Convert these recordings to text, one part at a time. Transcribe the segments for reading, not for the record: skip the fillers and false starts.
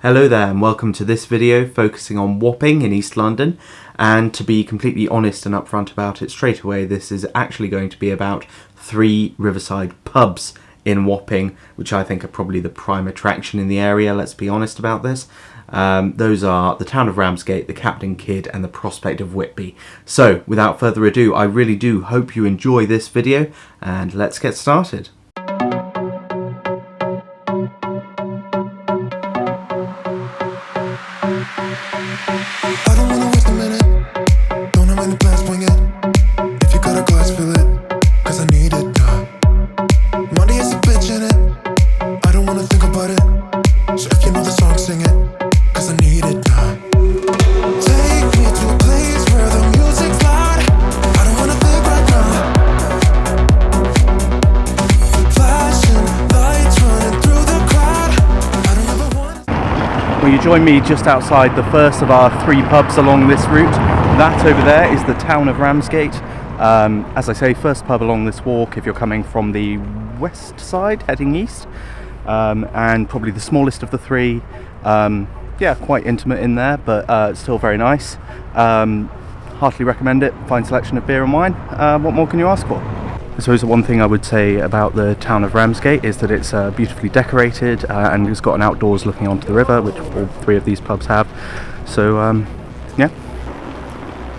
Hello there and welcome to this video focusing on Wapping in East London, and to be completely honest and upfront about it straight away, this is actually going to be about 3 Riverside pubs in Wapping, which I think are probably the prime attraction in the area, let's be honest about this. Those are the Town of Ramsgate, the Captain Kidd and the Prospect of Whitby. So without further ado, I really do hope you enjoy this video and let's get started. Well, you join me just outside the first of our 3 pubs along this route. That over there is the Town of Ramsgate. As I say, first pub along this walk if you're coming from the west side heading east, and probably the smallest of the 3. Yeah, quite intimate in there, but still very nice. Heartily recommend it. Fine selection of beer and wine. What more can you ask for? I suppose the one thing I would say about the Town of Ramsgate is that it's beautifully decorated and it's got an outdoors looking onto the river, which all 3 of these pubs have. So, yeah.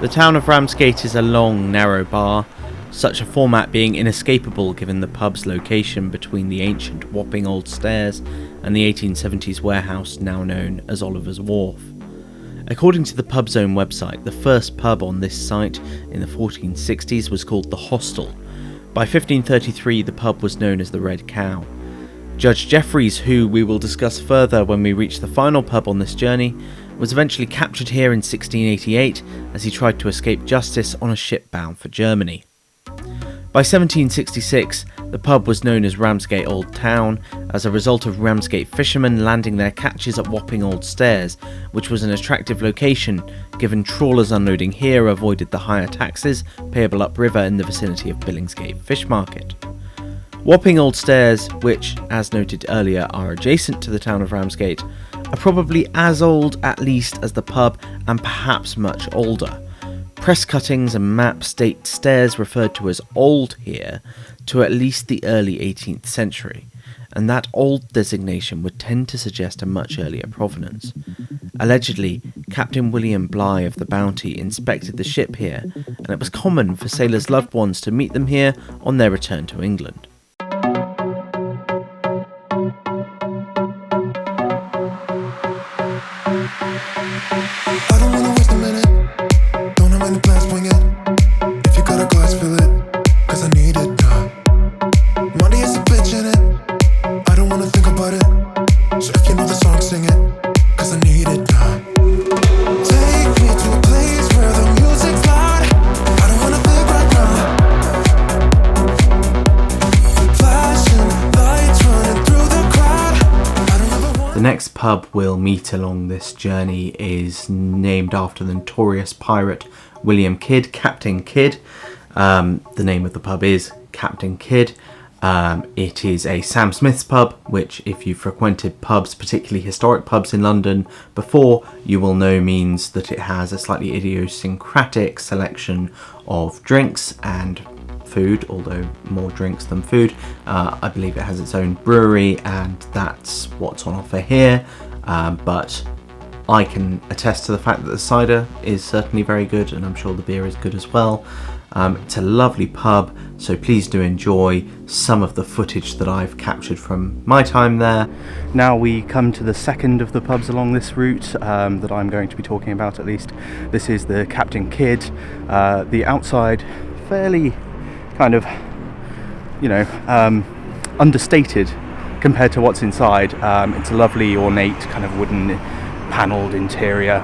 The Town of Ramsgate is a long, narrow bar, such a format being inescapable given the pub's location between the ancient Wapping Old Stairs and the 1870s warehouse now known as Oliver's Wharf. According to the pub's own website, the first pub on this site in the 1460s was called the Hostel. By 1533, the pub was known as the Red Cow. Judge Jeffreys, who we will discuss further when we reach the final pub on this journey, was eventually captured here in 1688 as he tried to escape justice on a ship bound for Germany. By 1766, the pub was known as Ramsgate Old Town as a result of Ramsgate fishermen landing their catches at Wapping Old Stairs, which was an attractive location given trawlers unloading here avoided the higher taxes payable upriver in the vicinity of Billingsgate Fish Market. Wapping Old Stairs, which, as noted earlier, are adjacent to the Town of Ramsgate, are probably as old at least as the pub and perhaps much older. Press cuttings and maps date stairs referred to as old here to at least the early 18th century, and that old designation would tend to suggest a much earlier provenance. Allegedly, Captain William Bligh of the Bounty inspected the ship here, and it was common for sailors' loved ones to meet them here on their return to England. The next pub we'll meet along this journey is named after the notorious pirate William Kidd, Captain Kidd. The name of the pub is Captain Kidd. It is a Sam Smith's pub, which if you've frequented pubs, particularly historic pubs in London before, you will know means that it has a slightly idiosyncratic selection of drinks and food, although more drinks than food. I believe it has its own brewery and that's what's on offer here, but I can attest to the fact that the cider is certainly very good and I'm sure the beer is good as well. It's a lovely pub, so please do enjoy some of the footage that I've captured from my time there. Now we come to the second of the pubs along this route that I'm going to be talking about at least. This is the Captain Kidd. The outside fairly kind of, understated compared to what's inside. It's a lovely ornate kind of wooden panelled interior.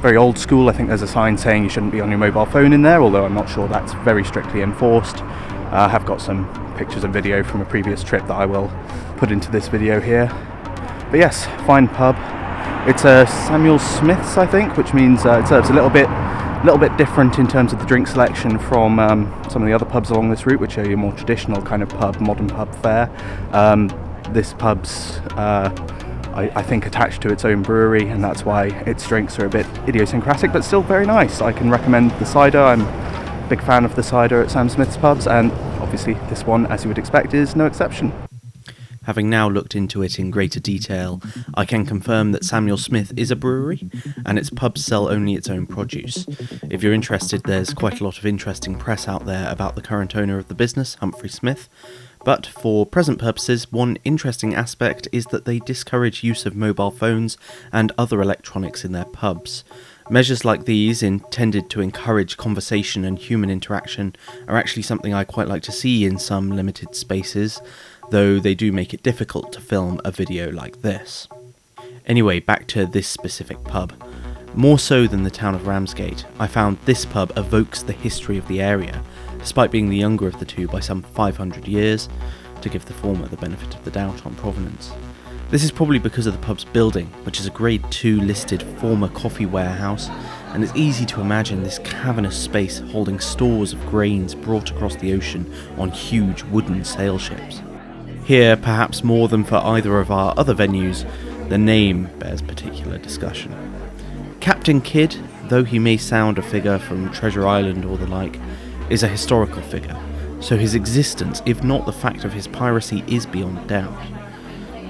Very old school. I think there's a sign saying you shouldn't be on your mobile phone in there, although I'm not sure that's very strictly enforced. I have got some pictures and video from a previous trip that I will put into this video here. But yes, fine pub. It's a Samuel Smith's, I think, which means it serves a little bit different in terms of the drink selection from some of the other pubs along this route, which are your more traditional kind of pub, modern pub fare. This pub's I think attached to its own brewery, and that's why its drinks are a bit idiosyncratic, but still very nice. I can recommend the cider. I'm a big fan of the cider at Sam Smith's pubs, and obviously this one, as you would expect, is no exception. Having now looked into it in greater detail, I can confirm that Samuel Smith is a brewery, and its pubs sell only its own produce. If you're interested, there's quite a lot of interesting press out there about the current owner of the business, Humphrey Smith, but for present purposes, one interesting aspect is that they discourage use of mobile phones and other electronics in their pubs. Measures like these, intended to encourage conversation and human interaction, are actually something I quite like to see in some limited spaces, though they do make it difficult to film a video like this. Anyway, back to this specific pub. More so than the Town of Ramsgate, I found this pub evokes the history of the area, despite being the younger of the two by some 500 years, to give the former the benefit of the doubt on provenance. This is probably because of the pub's building, which is a Grade 2 listed former coffee warehouse, and it's easy to imagine this cavernous space holding stores of grains brought across the ocean on huge wooden sail ships. Here, perhaps more than for either of our other venues, the name bears particular discussion. Captain Kidd, though he may sound a figure from Treasure Island or the like, is a historical figure, so his existence, if not the fact of his piracy, is beyond doubt.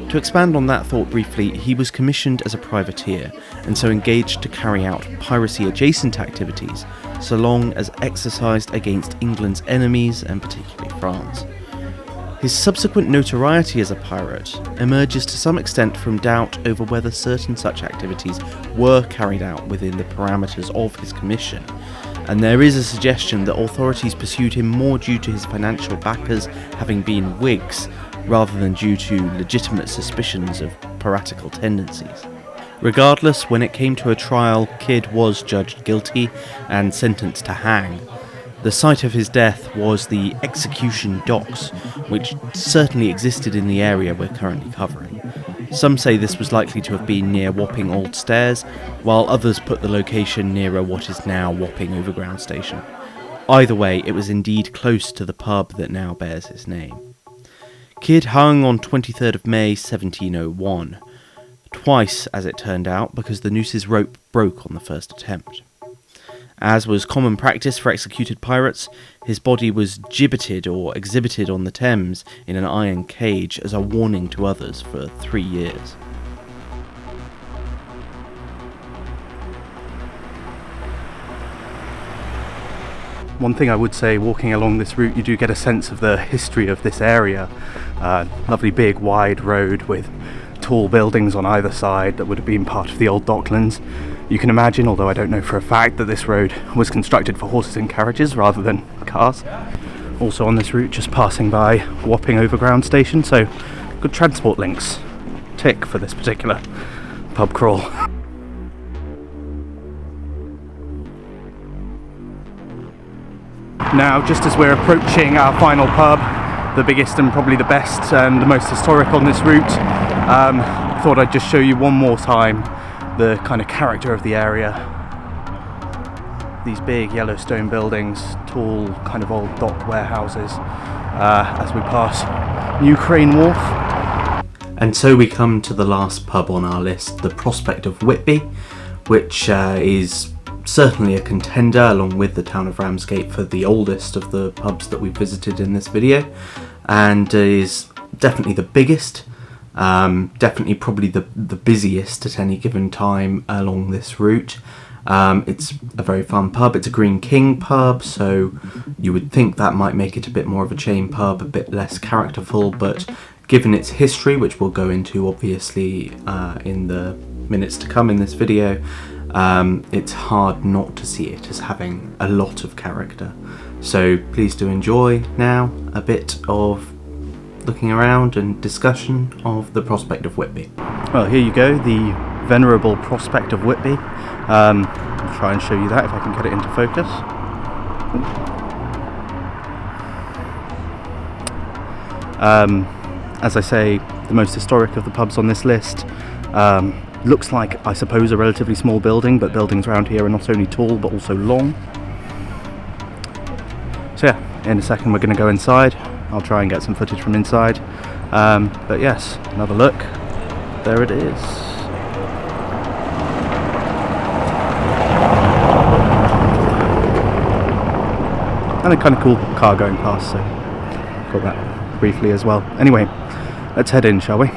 To expand on that thought briefly, he was commissioned as a privateer, and so engaged to carry out piracy-adjacent activities, so long as exercised against England's enemies, and particularly France. His subsequent notoriety as a pirate emerges to some extent from doubt over whether certain such activities were carried out within the parameters of his commission, and there is a suggestion that authorities pursued him more due to his financial backers having been Whigs, rather than due to legitimate suspicions of piratical tendencies. Regardless, when it came to a trial, Kidd was judged guilty and sentenced to hang. The site of his death was the execution docks, which certainly existed in the area we're currently covering. Some say this was likely to have been near Wapping Old Stairs, while others put the location nearer what is now Wapping Overground Station. Either way, it was indeed close to the pub that now bears his name. Kidd hung on 23rd of May 1701, twice as it turned out, because the nooses rope broke on the first attempt. As was common practice for executed pirates, his body was gibbeted or exhibited on the Thames in an iron cage as a warning to others for 3 years. One thing I would say, walking along this route, you do get a sense of the history of this area. Lovely big wide road with tall buildings on either side that would have been part of the old docklands. You can imagine, although I don't know for a fact, that this road was constructed for horses and carriages rather than cars. Also on this route, just passing by Wapping Overground Station, so good transport links. Tick for this particular pub crawl. Now, just as we're approaching our final pub, the biggest and probably the best and the most historic on this route, I thought I'd just show you one more time the kind of character of the area. These big yellow stone buildings, tall kind of old dock warehouses, as we pass New Crane Wharf. And so we come to the last pub on our list, the Prospect of Whitby, which is certainly a contender along with the Town of Ramsgate for the oldest of the pubs that we've visited in this video, and is definitely the biggest. Definitely probably the busiest at any given time along this route. It's a very fun pub. It's a Green King pub, so you would think that might make it a bit more of a chain pub, a bit less characterful, but given its history, which we'll go into obviously in the minutes to come in this video, it's hard not to see it as having a lot of character. So please do enjoy now a bit of looking around and discussion of the Prospect of Whitby. Well, here you go, the venerable Prospect of Whitby. I'll try and show you that if I can get it into focus. As I say, the most historic of the pubs on this list. Looks like, I suppose, a relatively small building, but buildings around here are not only tall but also long. So yeah, in a second we're going to go inside. I'll try and get some footage from inside. But yes, another look. there it is. And a kind of cool car going past, so got that briefly as well. Anyway, let's head in, shall we?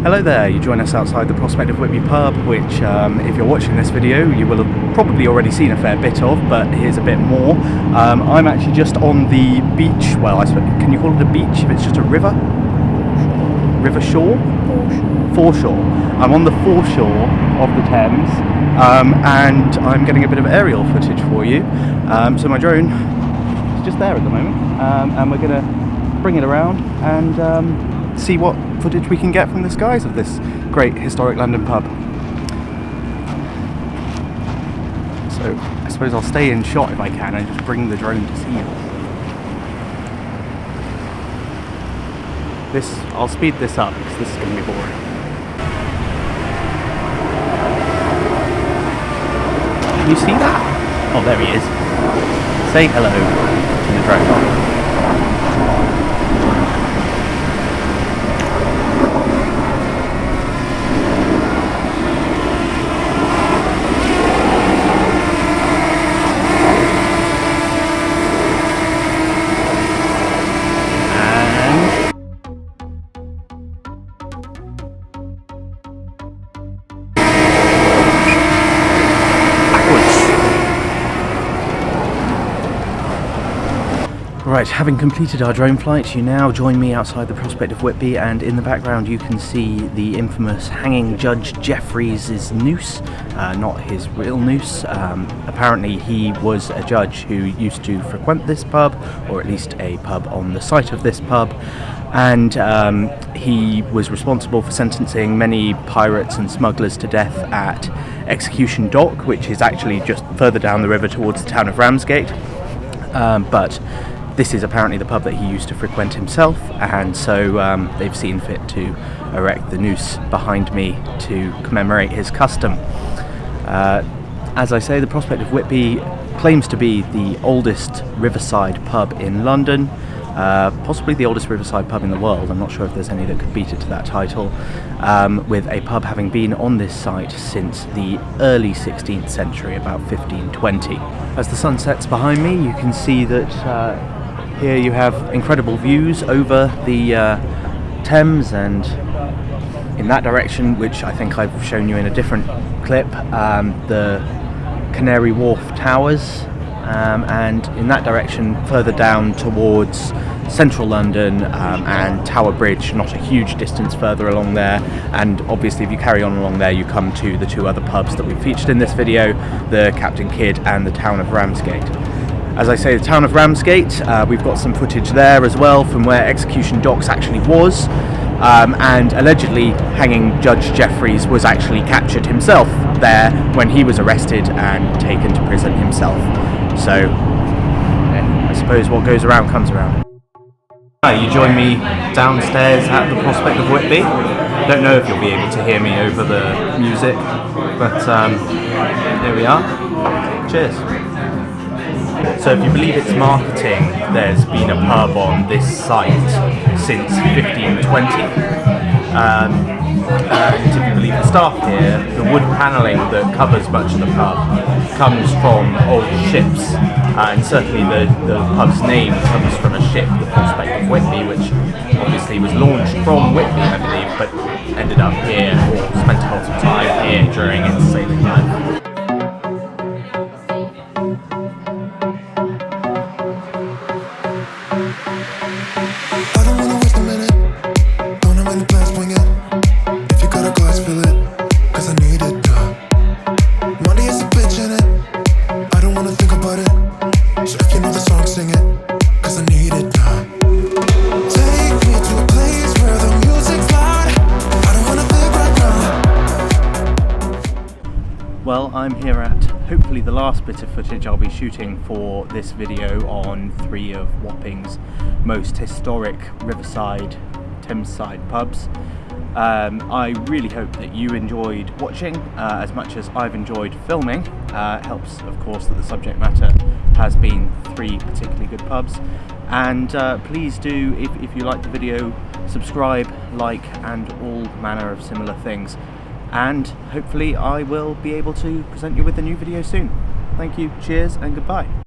Hello there, you join us outside the Prospect of Whitby pub, which if you're watching this video you will have probably already seen a fair bit of, but here's a bit more. I'm actually just on the beach, well I suppose, can you call it a beach if it's just a river? River shore? Foreshore. I'm on the foreshore of the Thames, and I'm getting a bit of aerial footage for you. So my drone is just there at the moment, and we're going to bring it around and see what footage we can get from the skies of this great historic London pub. So I suppose I'll stay in shot if I can and just bring the drone to see you. I'll speed this up because this is going to be boring. Can you see that? Oh, there he is. Say hello to the drone. Right, having completed our drone flight, you now join me outside the Prospect of Whitby, and in the background you can see the infamous hanging Judge Jeffreys' noose, not his real noose. Apparently he was a judge who used to frequent this pub, or at least a pub on the site of this pub, and he was responsible for sentencing many pirates and smugglers to death at Execution Dock, which is actually just further down the river towards the town of Ramsgate. But this is apparently the pub that he used to frequent himself, and so they've seen fit to erect the noose behind me to commemorate his custom. As I say, the Prospect of Whitby claims to be the oldest riverside pub in London, possibly the oldest riverside pub in the world. I'm not sure if there's any that could beat it to that title, with a pub having been on this site since the early 16th century, about 1520. As the sun sets behind me, you can see that here you have incredible views over the Thames, and in that direction, which I think I've shown you in a different clip, the Canary Wharf Towers, and in that direction further down towards central London, and Tower Bridge, not a huge distance further along there. And obviously if you carry on along there, you come to the two other pubs that we featured in this video, the Captain Kidd and the Town of Ramsgate. As I say, the Town of Ramsgate, we've got some footage there as well from where Execution Docks actually was, and allegedly hanging Judge Jeffreys was actually captured himself there when he was arrested and taken to prison himself. So I suppose what goes around comes around. You join me downstairs at the Prospect of Whitby. Don't know if you'll be able to hear me over the music, but here we are. Cheers. So if you believe it's marketing, there's been a pub on this site since 1520. And if you believe the staff here, the wood panelling that covers much of the pub comes from old ships, and certainly the pub's name comes from a ship, the Prospect of Whitby, which obviously was launched from Whitby, I believe, but ended up here, or spent a lot of time here during its sailing life. Well, I'm here at hopefully the last bit of footage I'll be shooting for this video on 3 of Wapping's most historic Riverside, Thames-side pubs. I really hope that you enjoyed watching as much as I've enjoyed filming. It helps, of course, that the subject matter has been 3 particularly good pubs. And please do, if you like the video, subscribe, like, and all manner of similar things. And hopefully I will be able to present you with a new video soon. Thank you, cheers, and goodbye.